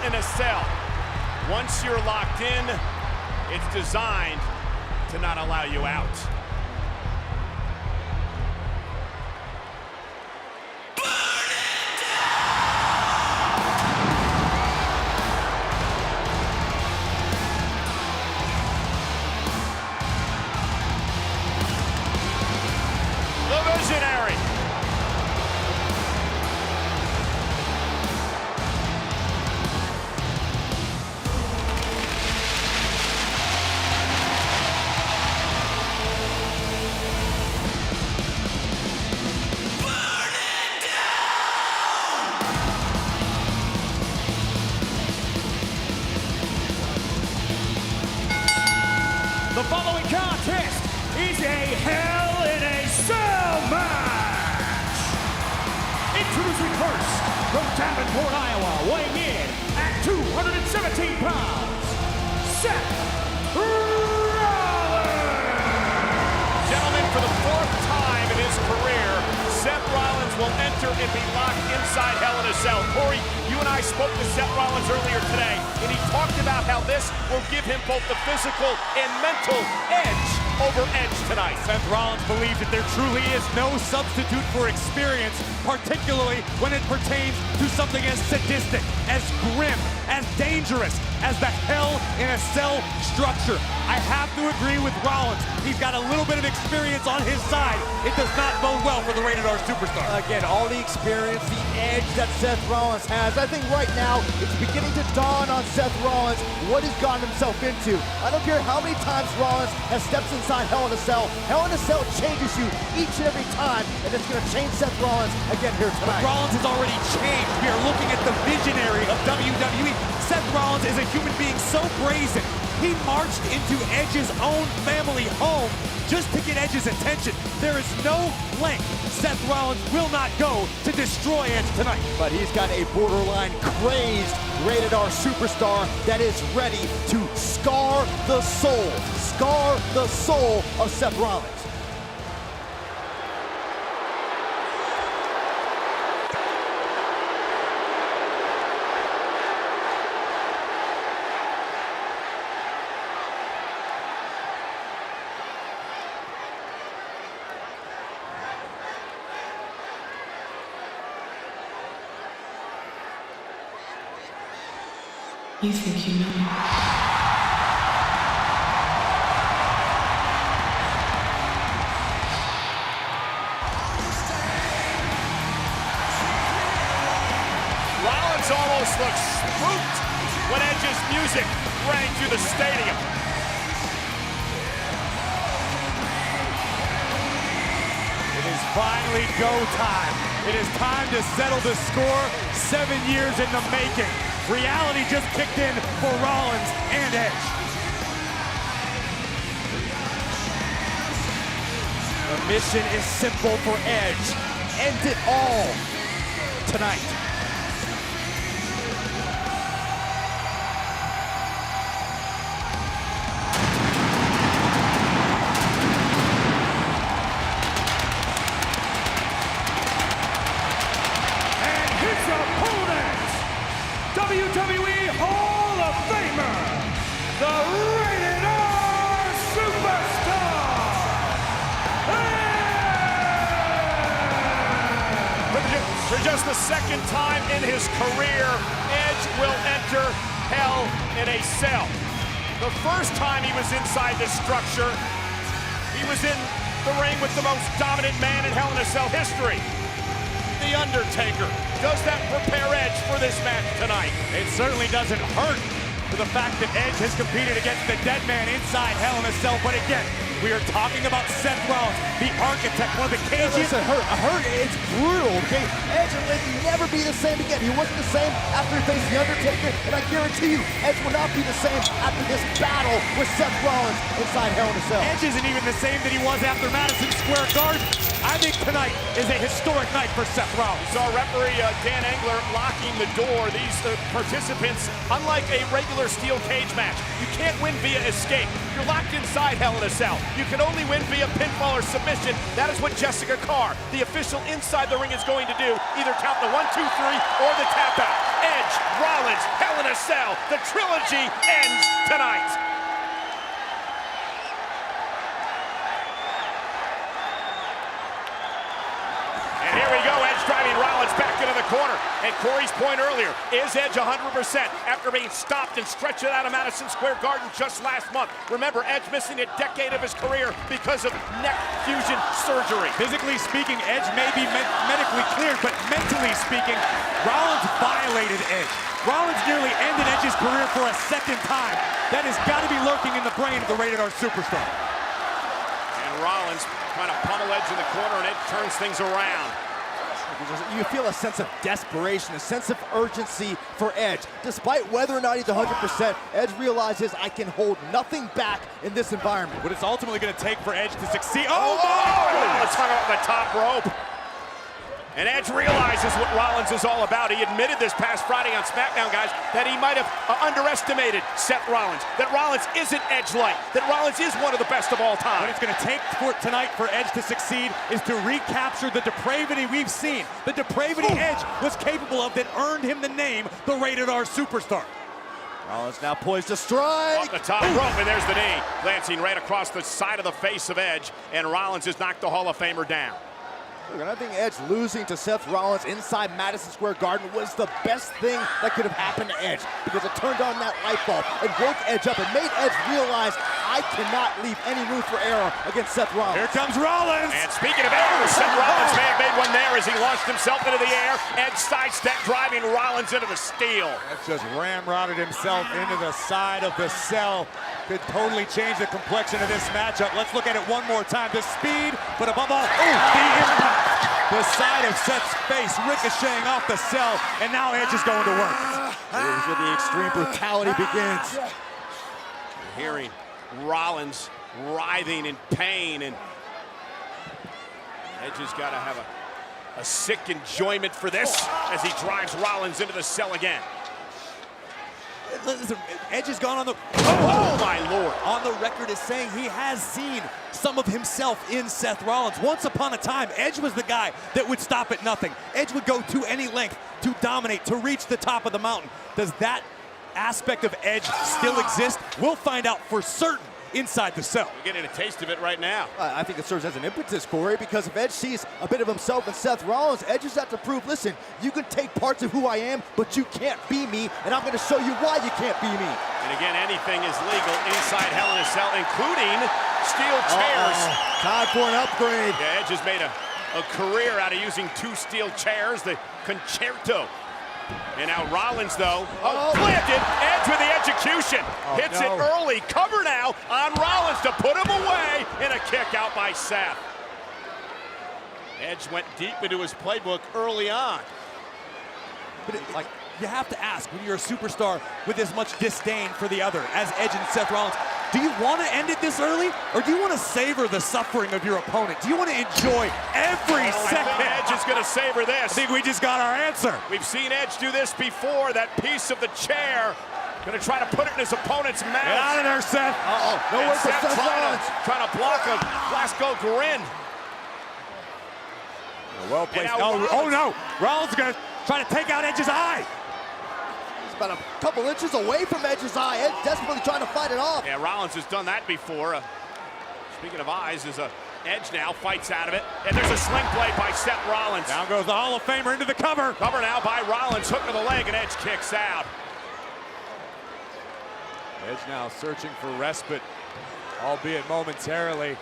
in a Cell. Once you're locked in, it's designed to not allow you out. The Visionary. The following contest is a Hell in a Cell match. Introducing first, from Davenport, Iowa, weighing in at 217 pounds, Seth Rollins. Gentlemen, for the fourth time in his career, Seth Rollins will enter and be locked inside Hell in a Cell. Corey, you and I spoke to Seth Rollins earlier today, and he talked about how this will give him both the physical and mental edge over Edge tonight. Seth Rollins believes that there truly is no substitute for experience, particularly when it pertains to something as sadistic, as grim, as dangerous as the Hell in a Cell structure. I have to agree with Rollins. He's got a little bit of experience on his side. It does not bode well for the Rated R Superstar. Again, all the experience, the edge that Seth Rollins has. I think right now it's beginning to dawn on Seth Rollins what he's gotten himself into. I don't care how many times Rollins has stepped inside Hell in a Cell. Hell in a Cell changes you each and every time, and it's going to change Seth Rollins again here tonight. Rollins has already changed. We are looking at the visionary of WWE. Seth Rollins is a human being so brazen. He marched into Edge's own family home just to get Edge's attention. There is no length Seth Rollins will not go to destroy Edge tonight. But he's got a borderline crazed Rated R Superstar that is ready to scar the soul of Seth Rollins. You think you know me? Rollins almost looks spooked when Edge's music rang through the stadium. It is finally go time. It is time to settle the score. 7 years in the making. Reality just kicked in for Rollins and Edge. The mission is simple for Edge. End it all tonight. And his opponent, WWE Hall of Famer, the Rated R Superstar, For just the second time in his career, Edge will enter Hell in a Cell. The first time he was inside this structure, he was in the ring with the most dominant man in Hell in a Cell history, The Undertaker. Does that prepare Edge for this match tonight? It certainly doesn't hurt for the fact that Edge has competed against the dead man inside Hell in a Cell. But again, we are talking about Seth Rollins, the architect, one of the cages. Listen, hurt, it's brutal, okay? Edge will never be the same again. He wasn't the same after he faced The Undertaker, and I guarantee you, Edge will not be the same after this battle with Seth Rollins inside Hell in a Cell. Edge isn't even the same that he was after Madison Square Garden. I think tonight is a historic night for Seth Rollins. We saw referee Dan Engler locking the door. These participants, unlike a regular steel cage match, you can't win via escape. You're locked inside Hell in a Cell. You can only win via pinfall or submission. That is what Jessica Carr, the official inside the ring, is going to do. Either count the 1, 2, 3 or the tap out. Edge, Rollins, Hell in in a Cell. The trilogy ends tonight. And here we go, Edge driving Rollins back into the corner. And Corey's point earlier, is Edge 100% after being stopped and stretched out of Madison Square Garden just last month? Remember, Edge missing a decade of his career because of neck fusion surgery. Physically speaking, Edge may be medically cleared, but mentally speaking, Rollins violated Edge. Rollins nearly ended Edge's career for a second time. That has got to be lurking in the brain of the Rated R Superstar. And Rollins trying to pummel Edge in the corner, and Edge turns things around. You feel a sense of desperation, a sense of urgency for Edge. Despite whether or not he's 100%, Edge realizes I can hold nothing back in this environment. What it's ultimately going to take for Edge to succeed. Oh, Rollins hung off the top rope. And Edge realizes what Rollins is all about. He admitted this past Friday on SmackDown, guys, that he might have underestimated Seth Rollins, that Rollins isn't Edge-like, that Rollins is one of the best of all time. What it's going to take for tonight for Edge to succeed is to recapture the depravity we've seen. The depravity Edge was capable of that earned him the name, the Rated R Superstar. Rollins now poised to strike. Off the top rope, and there's the knee. Glancing right across the side of the face of Edge, and Rollins has knocked the Hall of Famer down. Look, and I think Edge losing to Seth Rollins inside Madison Square Garden was the best thing that could have happened to Edge, because it turned on that light bulb and woke Edge up and made Edge realize I cannot leave any room for error against Seth Rollins. Here comes Rollins. And speaking of errors, Seth Rollins may have made one there as he launched himself into the air. Edge sidestep driving Rollins into the steel. That's just ramrodded himself into the side of the Cell. Could totally change the complexion of this matchup. Let's look at it one more time. The speed, but above all, the impact. The side of Seth's face ricocheting off the Cell, and now Edge is going to work. Here's where the extreme brutality begins. Hearing Rollins writhing in pain, and Edge has got to have a sick enjoyment for this as he drives Rollins into the Cell again. Listen, Edge has gone on the... Oh my Lord. On the record is saying he has seen some of himself in Seth Rollins. Once upon a time, Edge was the guy that would stop at nothing. Edge would go to any length to dominate, to reach the top of the mountain. Does that aspect of Edge still exist? We'll find out for certain inside the Cell. We're getting a taste of it right now. I think it serves as an impetus, Corey, because if Edge sees a bit of himself in Seth Rollins, Edge has got to prove, listen, you can take parts of who I am, but you can't be me, and I'm going to show you why you can't be me. And again, anything is legal inside Hell in a Cell, including steel chairs. Time for an upgrade. Yeah, Edge has made a career out of using 2 steel chairs, the Concerto. And now Rollins, though, planted, Edge with the execution. Hits it early, cover now on Rollins to put him away, and a kick out by Seth. Edge went deep into his playbook early on. But like, you have to ask, when you're a superstar with as much disdain for the other as Edge and Seth Rollins, do you want to end it this early, or do you want to savor the suffering of your opponent? Do you want to enjoy every second? I think Edge is going to savor this. I think we just got our answer. We've seen Edge do this before, that piece of the chair. Going to try to put it in his opponent's mouth. Get out of there, Seth. Nowhere for Seth Rollins. Trying to block a Glasgow grin. Well placed. Oh no, Rollins is going to try to take out Edge's eye. About a couple inches away from Edge's eye. Edge desperately trying to fight it off. Yeah, Rollins has done that before. Speaking of eyes, is Edge now fights out of it. And there's a sling play by Seth Rollins. Down goes the Hall of Famer into the cover. Cover now by Rollins, hook to the leg, and Edge kicks out. Edge now searching for respite, albeit momentarily.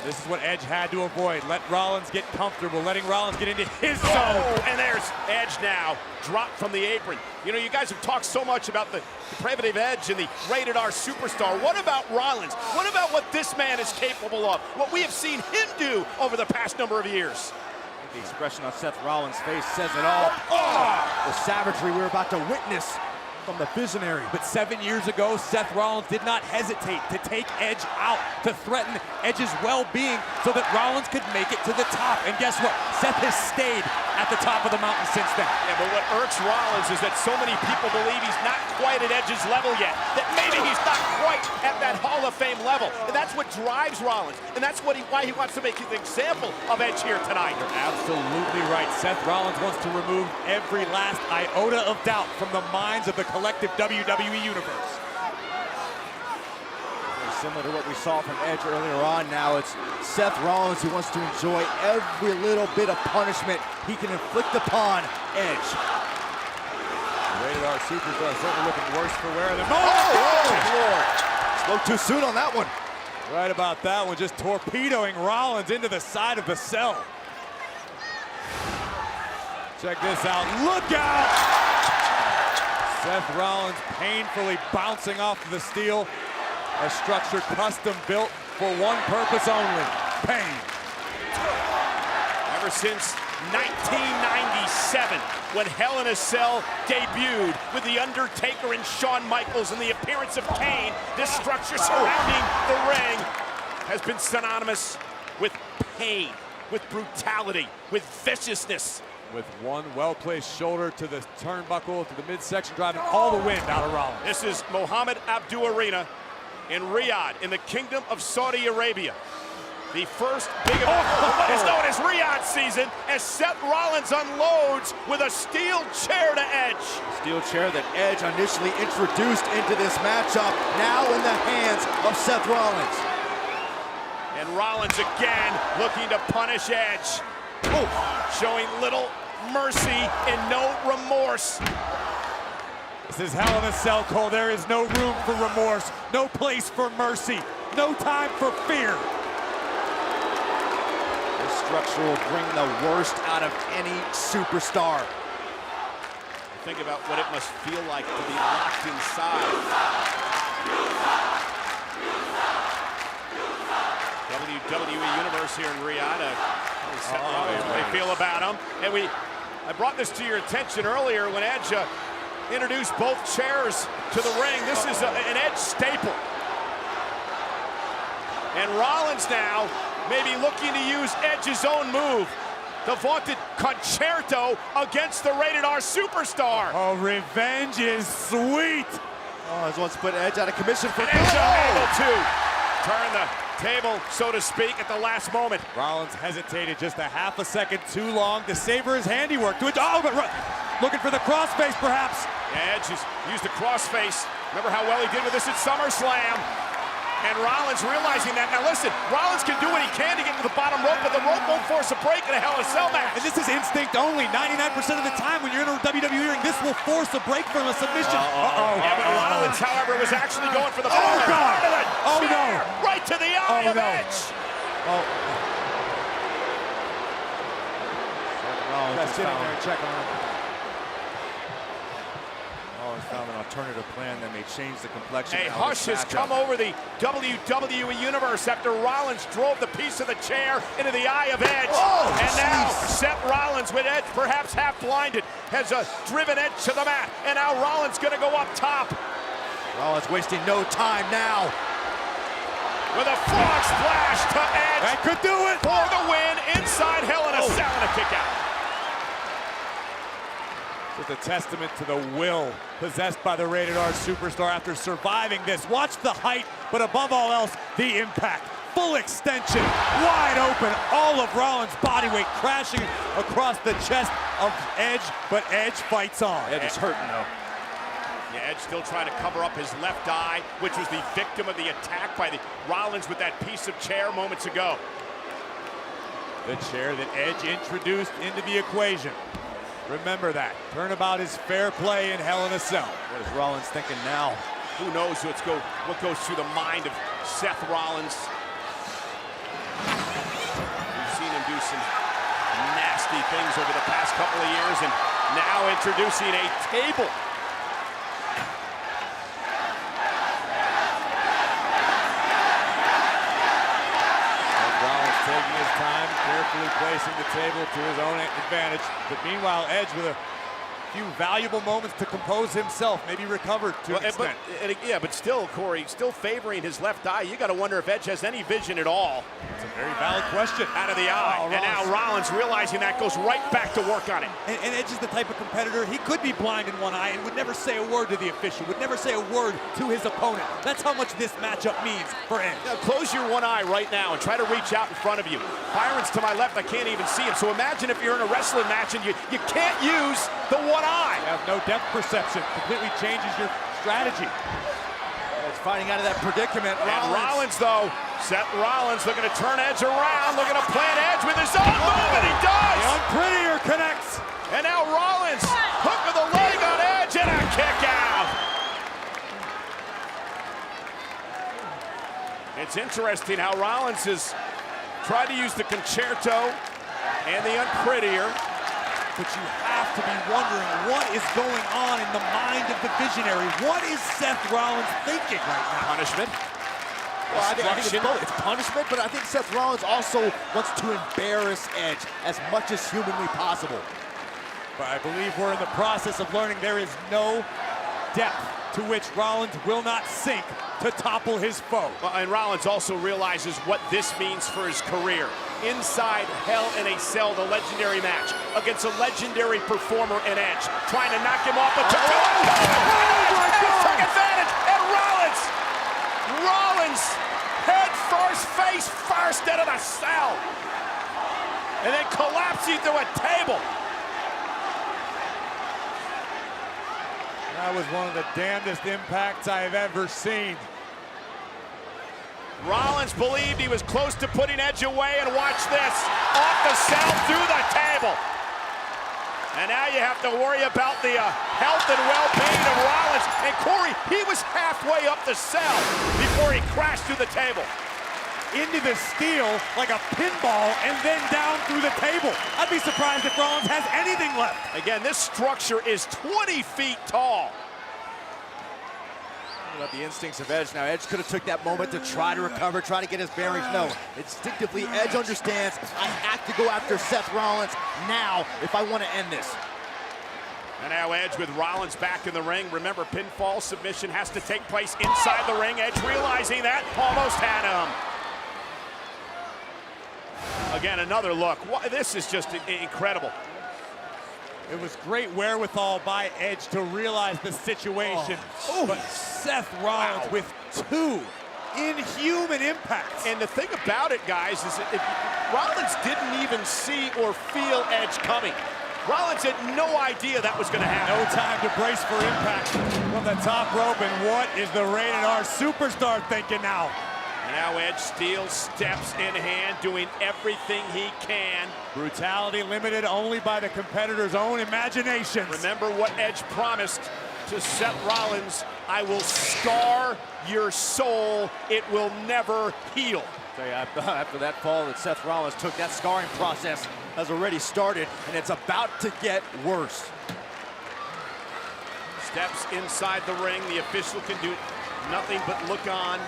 This is what Edge had to avoid. Let Rollins get comfortable, letting Rollins get into his zone. Oh, and there's Edge now, dropped from the apron. You know, you guys have talked so much about the depravity of Edge and the Rated R Superstar. What about Rollins? What about what this man is capable of? What we have seen him do over the past number of years? The expression on Seth Rollins' face says it all. The savagery we're about to witness from the visionary. But 7 years ago, Seth Rollins did not hesitate to take Edge out, to threaten Edge's well-being so that Rollins could make it to the top. And guess what? Seth has stayed at the top of the mountain since then. Yeah, but what irks Rollins is that so many people believe he's not quite at Edge's level yet, that maybe he's not quite at that Hall of Fame level. And that's what drives Rollins, and that's why he wants to make an example of Edge here tonight. You're absolutely right. Seth Rollins wants to remove every last iota of doubt from the minds of the collective WWE Universe. Similar to what we saw from Edge earlier on, now it's Seth Rollins who wants to enjoy every little bit of punishment he can inflict upon Edge. Rated R Superstar certainly looking worse for wear than Lord! Spoke too soon on that one. Right about that one, just torpedoing Rollins into the side of the cell. Check this out, look out! Seth Rollins painfully bouncing off of the steel. A structure custom built for one purpose only, pain. Ever since 1997, when Hell in a Cell debuted with The Undertaker and Shawn Michaels and the appearance of Kane, this structure surrounding the ring has been synonymous with pain, with brutality, with viciousness. With one well-placed shoulder to the turnbuckle, to the midsection, driving all the wind out of Rollins. This is Mohammed Abdul Arena in Riyadh, in the Kingdom of Saudi Arabia. The first big event of what is known as Riyadh season, as Seth Rollins unloads with a steel chair to Edge. Steel chair that Edge initially introduced into this matchup, now in the hands of Seth Rollins. And Rollins again looking to punish Edge. Showing little mercy and no remorse. This is Hell in a Cell, Cole. There is no room for remorse, no place for mercy, no time for fear. This structure will bring the worst out of any superstar. Think about what it must feel like to be locked inside. WWE Universe here in Riyadh. How they feel about him. And I brought this to your attention earlier when Edge introduced both chairs to the ring. This is an Edge staple. And Rollins now may be looking to use Edge's own move, the vaunted Concerto against the Rated R Superstar. Oh, revenge is sweet. Oh, this one's put Edge out of commission for Edge able to turn the table, so to speak, at the last moment. Rollins hesitated just a half a second too long to savor his handiwork. But looking for the crossface, perhaps. Yeah, Edge has used the crossface. Remember how well he did with this at SummerSlam. And Rollins realizing that. Now listen, Rollins can do what he can to get to the bottom rope, but the rope won't force a break in a Hell in a Cell match. And this is instinct only. 99% of the time when you're in a WWE ring, this will force a break from a submission. Yeah, but Rollins, however, was actually going for the bottom. God! Oh, no. Right to the eye of Edge. Rollins sitting there and checking on him. Rollins found an alternative plan that may change the complexion. A hush has come over the WWE Universe after Rollins drove the piece of the chair into the eye of Edge. And now Seth Rollins, with Edge perhaps half blinded, has driven Edge to the mat. And now Rollins gonna go up top. Rollins wasting no time now. With a frog splash to Edge. That could do it. For the win inside Hell in a Cell and a kick out. It's a testament to the will possessed by the Rated R Superstar after surviving this. Watch the height, but above all else, the impact. Full extension, wide open, all of Rollins' body weight crashing across the chest of Edge, but Edge fights on. Edge is hurting though. Yeah, Edge still trying to cover up his left eye, which was the victim of the attack by the Rollins with that piece of chair moments ago. The chair that Edge introduced into the equation. Remember that. Turnabout is fair play in Hell in a Cell. What is Rollins thinking now? Who knows what goes through the mind of Seth Rollins. We've seen him do some nasty things over the past couple of years, and now introducing a table. Rollins taking his time, carefully placing the table to his own advantage. But meanwhile, Edge with a few valuable moments to compose himself, maybe recovered to an extent. But still, Corey, still favoring his left eye. You got to wonder if Edge has any vision at all. It's a very valid question. Out of the eye. Oh, and now Rollins realizing that goes right back to work on it. And Edge is the type of competitor, he could be blind in one eye and would never say a word to the official, would never say a word to his opponent. That's how much this matchup means for Edge. Now close your one eye right now and try to reach out in front of you. Byron's to my left, I can't even see him. So imagine if you're in a wrestling match and you can't use the one eye. You have no depth perception, completely changes your strategy. Edge fighting out of that predicament. And Rollins, though, Seth Rollins looking to turn Edge around, looking to plant Edge with his own move, and he does! The unprettier connects. And now Rollins, hook of the leg on Edge, and a kick out! It's interesting how Rollins has tried to use the concerto and the unprettier. But you have to be wondering what is going on in the mind of the visionary. What is Seth Rollins thinking right now? Punishment. Well, I think it's both. It's punishment, but I think Seth Rollins also wants to embarrass Edge as much as humanly possible. But I believe we're in the process of learning there is no depth to which Rollins will not sink to topple his foe. Well, and Rollins also realizes what this means for his career. Inside Hell in a Cell, the legendary match against a legendary performer in Edge, trying to knock him off the top. Edge took advantage, and Rollins head first, face first into the cell, and then collapsing through a table. That was one of the damnedest impacts I have ever seen. Rollins believed he was close to putting Edge away, and watch this. Off the cell, through the table. And now you have to worry about the health and well-being of Rollins. And Corey, he was halfway up the cell before he crashed through the table. Into the steel like a pinball and then down through the table. I'd be surprised if Rollins has anything left. Again, this structure is 20 feet tall. About the instincts of Edge. Now, Edge could have took that moment to try to recover, try to get his bearings. No, instinctively, Edge understands I have to go after Seth Rollins now if I want to end this. And now Edge with Rollins back in the ring. Remember, pinfall submission has to take place inside the ring. Edge realizing that, almost had him. Again, another look. This is just incredible. It was great wherewithal by Edge to realize the situation. But Seth Rollins with two inhuman impacts. And the thing about it, guys, is that Rollins didn't even see or feel Edge coming. Rollins had no idea that was going to happen. No time to brace for impact from the top rope. And what is the Rated R Superstar thinking now? And now Edge steals steps in hand, doing everything he can. Brutality limited only by the competitor's own imaginations. Remember what Edge promised to Seth Rollins: I will scar your soul, it will never heal. So yeah, after that fall that Seth Rollins took, that scarring process has already started, and it's about to get worse. Steps inside the ring, the official can do nothing but look on.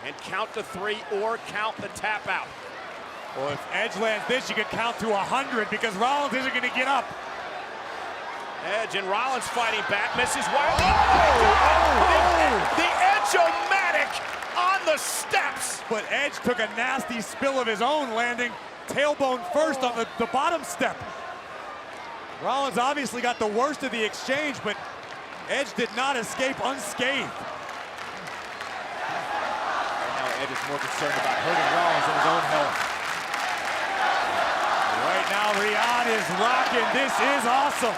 And count to 3 or count the tap out. Well, if Edge lands this, you can count to 100 because Rollins isn't going to get up. Edge and Rollins fighting back, misses wild. The Edge-o-matic on the steps. But Edge took a nasty spill of his own, landing tailbone first on the bottom step. Rollins obviously got the worst of the exchange, but Edge did not escape unscathed. Edge is more concerned about hurting Rollins than his own health. Right now, Riyadh is rocking. This is awesome.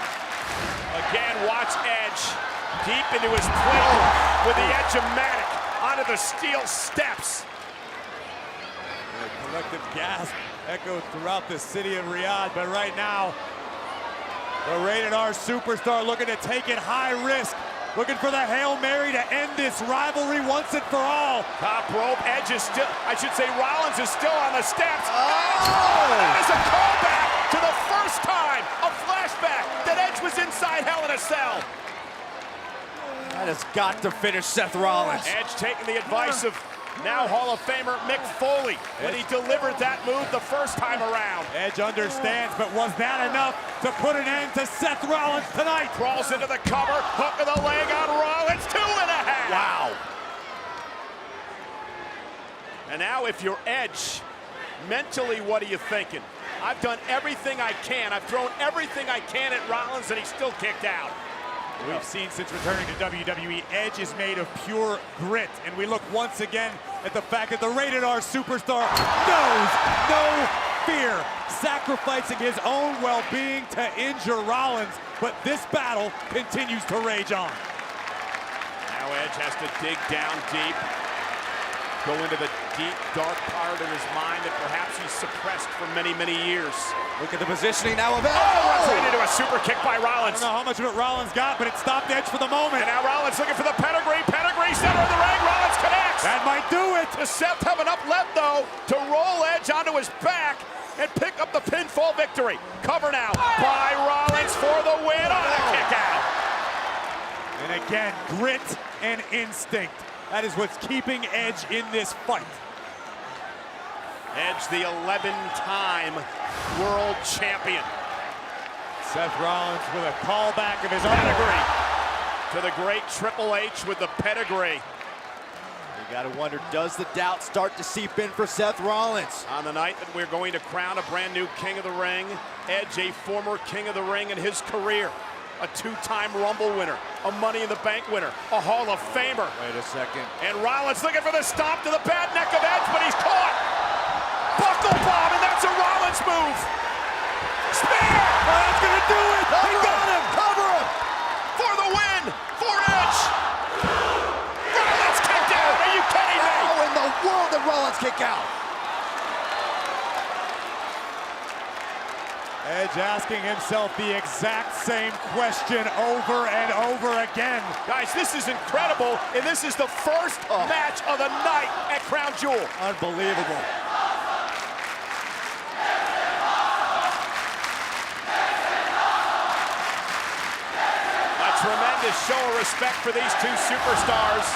Again, watch Edge deep into his plate with the Edge-o-matic onto the steel steps. A collective gasp echoed throughout the city of Riyadh, but right now, the Rated R Superstar looking to take it high risk. Looking for the Hail Mary to end this rivalry once and for all. Top rope, Edge is still, I should say Rollins is still on the steps. That is a callback to the first time, a flashback that Edge was inside Hell in a Cell. That has got to finish Seth Rollins. Edge taking the advice of Now Hall of Famer Mick Foley when he delivered that move the first time around. Edge understands, but was that enough to put an end to Seth Rollins tonight? Crawls into the cover, hook of the leg on Rollins, 2.5. Wow. And now if you're Edge, mentally what are you thinking? I've done everything I can. I've thrown everything I can at Rollins and he's still kicked out. We've seen since returning to WWE, Edge is made of pure grit. And we look once again at the fact that the Rated R Superstar knows no fear, sacrificing his own well-being to injure Rollins. But this battle continues to rage on. Now Edge has to dig down deep, go into the deep, dark part of his mind that perhaps he's suppressed for many, many years. Look at the positioning now of Edge. Runs right into a super kick by I Rollins. don't know how much of it Rollins got, but it stopped Edge for the moment. And now Rollins looking for the pedigree. Pedigree, center of the ring. Rollins connects. That might do it. Does Seth have enough left, though, to roll Edge onto his back and pick up the pinfall victory? Cover now by Rollins for the win on a kick out. And again, grit and instinct. That is what's keeping Edge in this fight. Edge, the 11-time world champion. Seth Rollins with a callback of his own. Pedigree to the great Triple H with the pedigree. You gotta wonder, does the doubt start to seep in for Seth Rollins? On the night that we're going to crown a brand new King of the Ring, Edge, a former King of the Ring in his career, a two-time Rumble winner, a Money in the Bank winner, a Hall of Famer. Wait a second. And Rollins looking for the stomp to the bad neck of Edge, but he's caught. Buckle bomb, and that's a Rollins move. Spear! Oh, that's gonna do it! He got him! Cover him! For the win, for Edge. Rollins kicked out. Are you kidding me? How in the world did Rollins kick out? Edge asking himself the exact same question over and over again. Guys, this is incredible, and this is the first match of the night at Crown Jewel. Unbelievable. A tremendous show of respect for these two superstars.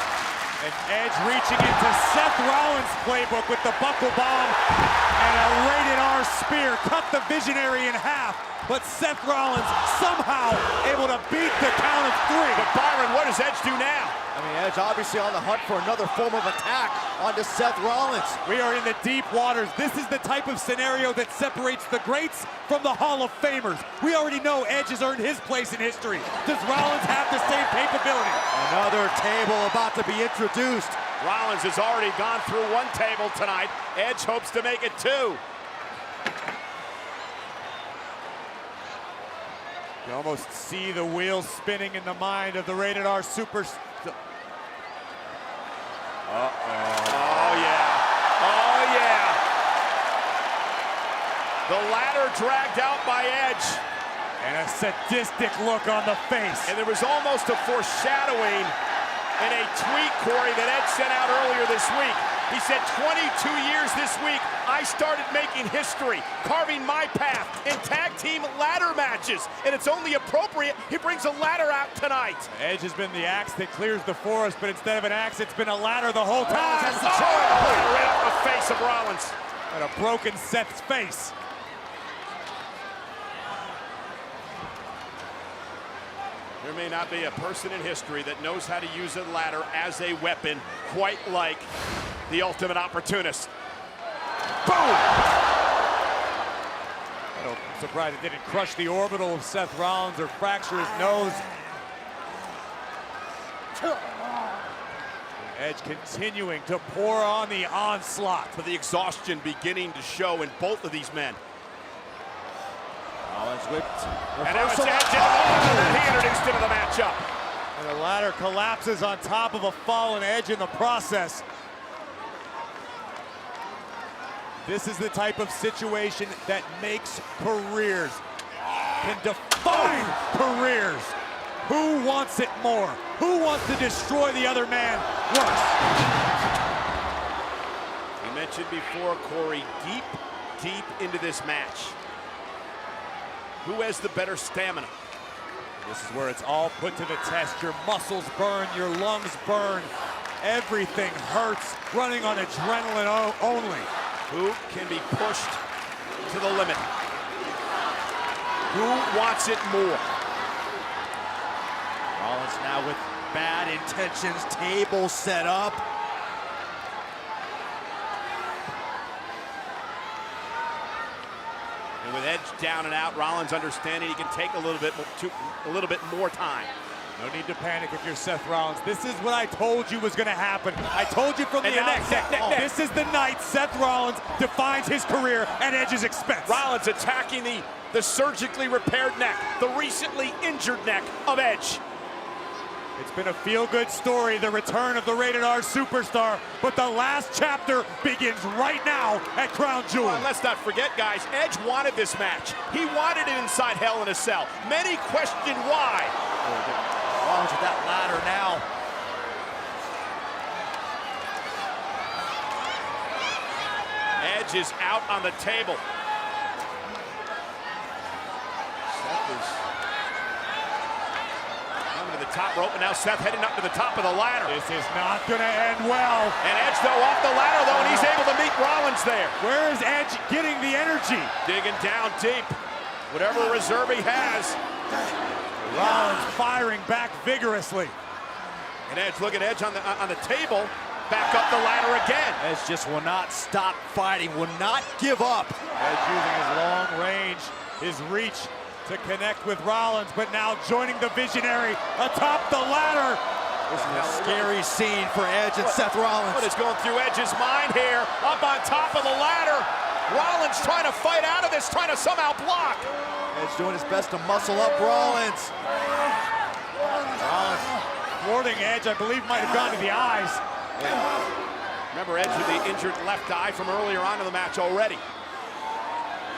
And Edge reaching into Seth Rollins' playbook with the buckle bomb and a Rated R spear. Cut the Visionary in half, but Seth Rollins somehow able to beat the count of 3. But Byron, what does Edge do now? I mean, Edge obviously on the hunt for another form of attack onto Seth Rollins. We are in the deep waters. This is the type of scenario that separates the greats from the Hall of Famers. We already know Edge has earned his place in history. Does Rollins have the same capability? Another table about to be introduced. Rollins has already gone through one table tonight. Edge hopes to make it 2. You almost see the wheels spinning in the mind of the Rated R Superstar. Oh, yeah. Oh, yeah. The ladder dragged out by Edge. And a sadistic look on the face. And there was almost a foreshadowing in a tweet, Corey, that Edge sent out earlier this week. He said, 22 years this week, I started making history, carving my path in tag team ladder matches. And it's only appropriate he brings a ladder out tonight. Edge has been the axe that clears the forest, but instead of an axe, it's been a ladder the whole time. Right off the face of Rollins. And a broken Seth's face. There may not be a person in history that knows how to use a ladder as a weapon quite like the Ultimate Opportunist. Boom! I'm surprised it didn't crush the orbital of Seth Rollins or fracture his nose. Edge continuing to pour on the onslaught. For the exhaustion beginning to show in both of these men. Rollins whipped. And it was Edge that he introduced into the matchup. And the ladder collapses on top of a fallen Edge in the process. This is the type of situation that makes careers, can define careers. Who wants it more? Who wants to destroy the other man worse? We mentioned before, Corey, deep into this match. Who has the better stamina? This is where it's all put to the test. Your muscles burn, your lungs burn. Everything hurts, running on adrenaline only. Who can be pushed to the limit? Who wants it more? Rollins now with bad intentions, table set up. And with Edge down and out, Rollins understanding he can take a little bit more time. No need to panic if you're Seth Rollins. This is what I told you was going to happen. I told you from the And now neck. This is the night Seth Rollins defines his career at Edge's expense. Rollins attacking the surgically repaired neck, the recently injured neck of Edge. It's been a feel-good story, the return of the Rated R Superstar, but the last chapter begins right now at Crown Jewel. Well, let's not forget, guys, Edge wanted this match. He wanted it inside Hell in a Cell. Many questioned why. Rollins with that ladder now. Edge is out on the table. Seth is coming to the top rope, and now Seth heading up to the top of the ladder. This is not going to end well. And Edge, though, off the ladder, though, and he's able to meet Rollins there. Where is Edge getting the energy? Digging down deep. Whatever reserve he has. Rollins firing back vigorously. And Edge, look at Edge on the table. Back up the ladder again. Edge just will not stop fighting, will not give up. Edge using his long range, his reach to connect with Rollins, but now joining the Visionary atop the ladder. This is a scary scene for Edge and Seth Rollins. What is going through Edge's mind here? Up on top of the ladder. Rollins trying to fight out of this, trying to somehow block. Edge doing his best to muscle up Rollins. Rollins thwarting Edge, I believe might have gone to the eyes. Remember Edge with the injured left eye from earlier on in the match already.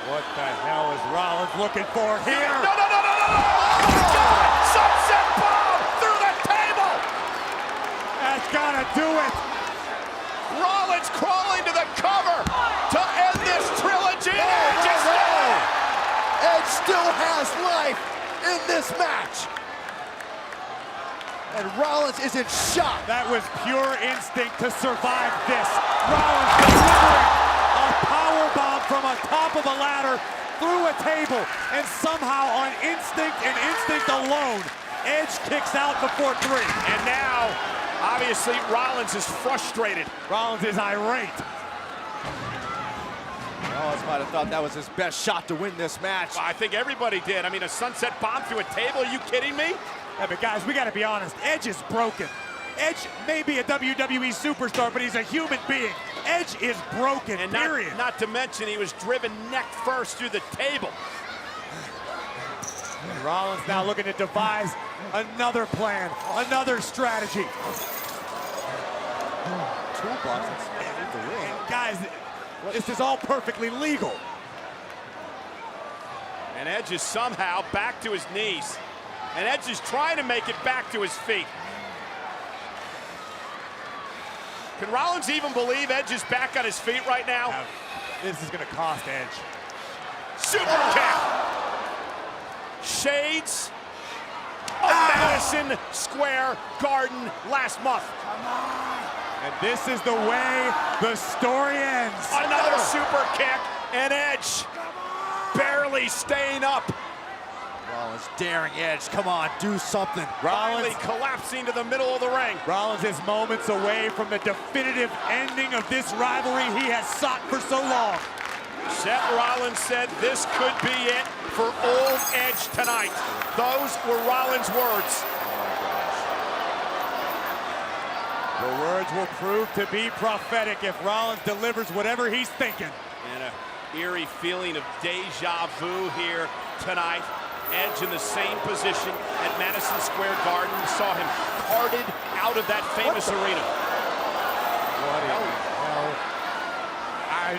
What the hell is Rollins looking for here? No! Oh my God! Sunset bomb through the table! That's gotta do it. Rollins crawling to the cover to end this trilogy. Edge is there! Edge still has life in this match. And Rollins is in shock. That was pure instinct to survive this. Rollins delivering a powerbomb from on top of a ladder through a table, and somehow on instinct and instinct alone, Edge kicks out before 3. And now, obviously, Rollins is frustrated. Rollins is irate. Rollins might have thought that was his best shot to win this match. I think everybody did. I mean, a sunset bomb through a table, are you kidding me? Yeah, but guys, we gotta be honest, Edge is broken. Edge may be a WWE superstar, but he's a human being. Edge is broken, And period. not to mention, he was driven neck first through the table. And Rollins now looking to devise another plan, another strategy. Toolbox in the ring. And guys, this is all perfectly legal. And Edge is somehow back to his knees. And Edge is trying to make it back to his feet. Can Rollins even believe Edge is back on his feet right now? This is gonna cost Edge. Super kick! Shades of Madison Square Garden last month. And this is the way the story ends. Another super kick, and Edge barely staying up. Rollins daring Edge, come on, do something. Finally collapsing to the middle of the ring. Rollins is moments away from the definitive ending of this rivalry he has sought for so long. Seth Rollins said this could be it for old Edge tonight. Those were Rollins' words. The words will prove to be prophetic if Rollins delivers whatever he's thinking. And an eerie feeling of deja vu here tonight. Edge in the same position at Madison Square Garden. We saw him carted out of that famous arena. What in hell?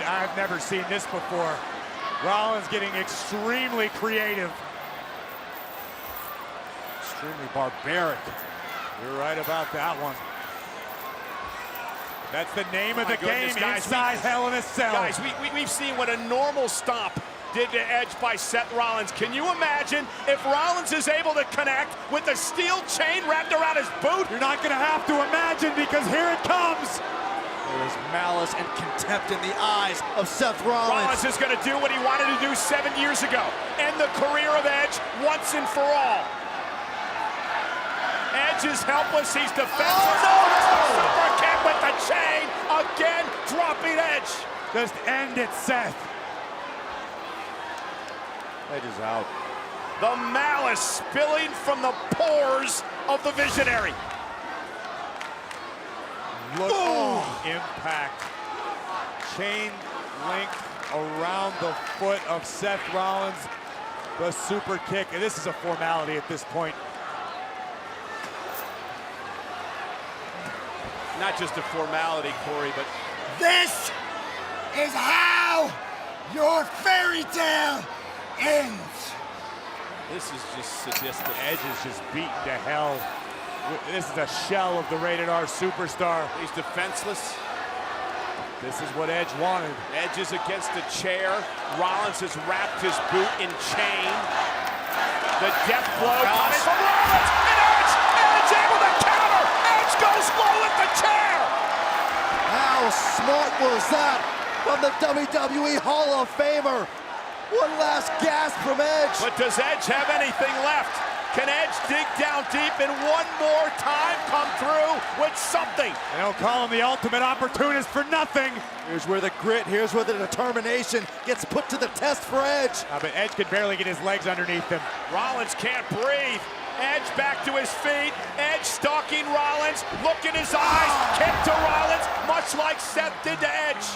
I've never seen this before. Rollins getting extremely creative. Extremely barbaric. You're right about that one. That's the name of the game, goodness, guys, inside Hell in a Cell. Guys, we've seen what a normal stomp did to Edge by Seth Rollins. Can you imagine if Rollins is able to connect with the steel chain wrapped around his boot? You're not gonna have to imagine, because here it comes. There is malice and contempt in the eyes of Seth Rollins. Rollins is going to do what he wanted to do 7 years ago. End the career of Edge once and for all. Edge is helpless. He's defenseless. Super kick with the chain. Again, dropping Edge. Just end it, Seth. Edge is out. The malice spilling from the pores of the Visionary. Look at the impact. Chain link around the foot of Seth Rollins. The super kick, and this is a formality at this point. Not just a formality, Corey, but This is how your fairy tale ends. this is just sadistic. Edge is just beaten to hell. This is a shell of the Rated R Superstar. He's defenseless. This is what Edge wanted. Edge is against the chair. Rollins has wrapped his boot in chain. The death blow coming from Rollins. And Edge able to counter. Edge goes low with the chair. How smart was that from the WWE Hall of Famer? One last gasp from Edge. But does Edge have anything left? Can Edge dig down deep and one more time come through with something? They don't call him the ultimate opportunist for nothing. Here's where the grit, here's where the determination gets put to the test for Edge. But Edge could barely get his legs underneath him. Rollins can't breathe. Edge back to his feet. Edge stalking Rollins. Look in his eyes. Kick to Rollins, much like Seth did to Edge.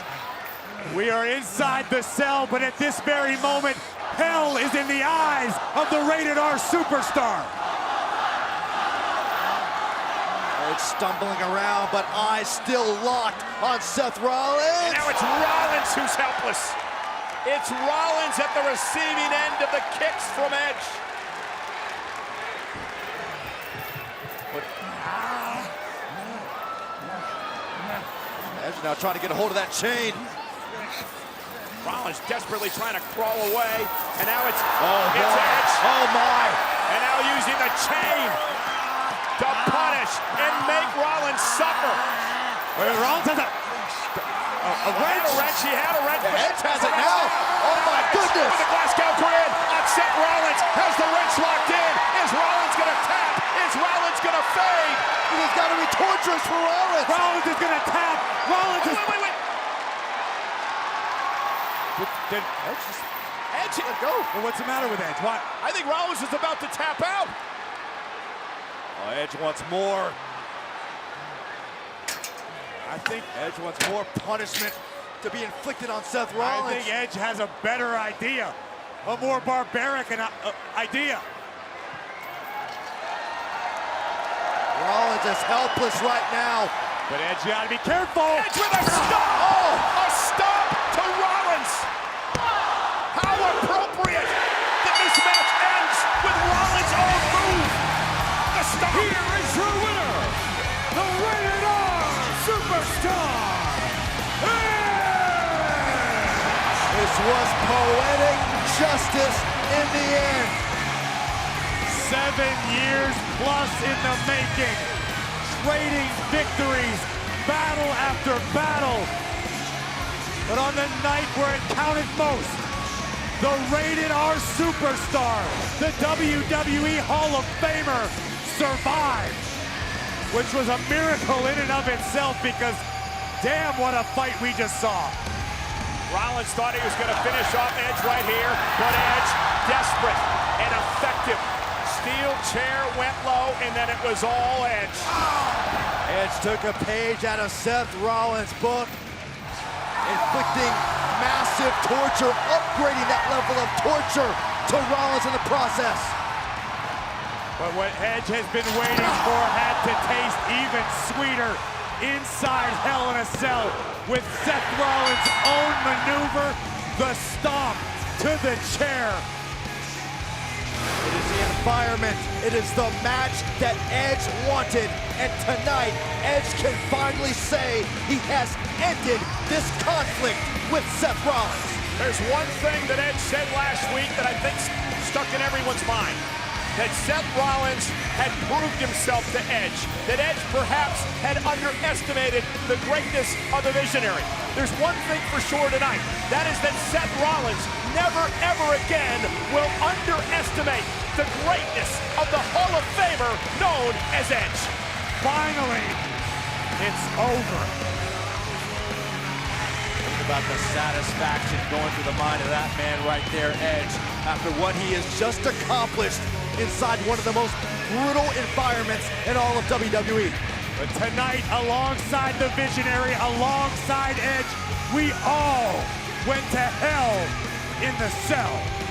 We are inside the cell, but at this very moment, hell is in the eyes of the Rated R Superstar. Edge stumbling around, but eyes still locked on Seth Rollins. And now it's Rollins who's helpless. It's Rollins at the receiving end of the kicks from Edge. Edge now trying to get a hold of that chain. Rollins desperately trying to crawl away, and now it's boy. Edge. Oh my! And now using the chain to punish and make Rollins suffer. Rollins has a wrench. He had a wrench. Edge has it now. Oh my goodness! With the Glasgow grid on Seth Rollins. Has the wrench locked in? Is Rollins going to tap? Is Rollins going to fade? It has got to be torturous for Rollins. Rollins is going to tap. Rollins is... Wait. Did Edge just... Edge, Go. Well, what's the matter with Edge? What? I think Rollins is about to tap out. Oh, Edge wants more. I think Edge wants more punishment to be inflicted on Seth I Rollins. think Edge has a better idea, a more barbaric idea. Rollins is helpless right now. But Edge, you gotta be careful. Edge with a stop. A stop to Rollins. How appropriate that this match ends with Rollins' own move. The stop. Here is your winner, the Rated R Superstar, Edge! This was poetic justice in the end. 7 years plus in the making, trading victories, battle after battle. But on the night where it counted most, the Rated R Superstar, the WWE Hall of Famer, survived, which was a miracle in and of itself, because damn, what a fight we just saw. Rollins thought he was going to finish off Edge right here, but Edge, desperate and effective. Steel chair went low, and then it was all Edge. Edge took a page out of Seth Rollins' book, inflicting massive torture, upgrading that level of torture to Rollins in the process. But what Edge has been waiting for had to taste even sweeter inside Hell in a Cell with Seth Rollins' own maneuver, the stomp to the chair. It is the environment, it is the match that Edge wanted, and tonight, Edge can finally say he has ended this conflict with Seth Rollins. There's one thing that Edge said last week that I think stuck in everyone's mind. That Seth Rollins had proved himself to Edge. That Edge perhaps had underestimated the greatness of the Visionary. There's one thing for sure tonight. That is that Seth Rollins never, ever again will underestimate the greatness of the Hall of Famer known as Edge. Finally, it's over. Think about the satisfaction going through the mind of that man right there, Edge, after what he has just accomplished inside one of the most brutal environments in all of WWE. But tonight, alongside the Visionary, alongside Edge, we all went to hell in the cell.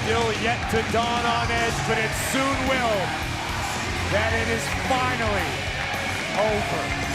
Still yet to dawn on Edge, but it soon will, that it is finally over.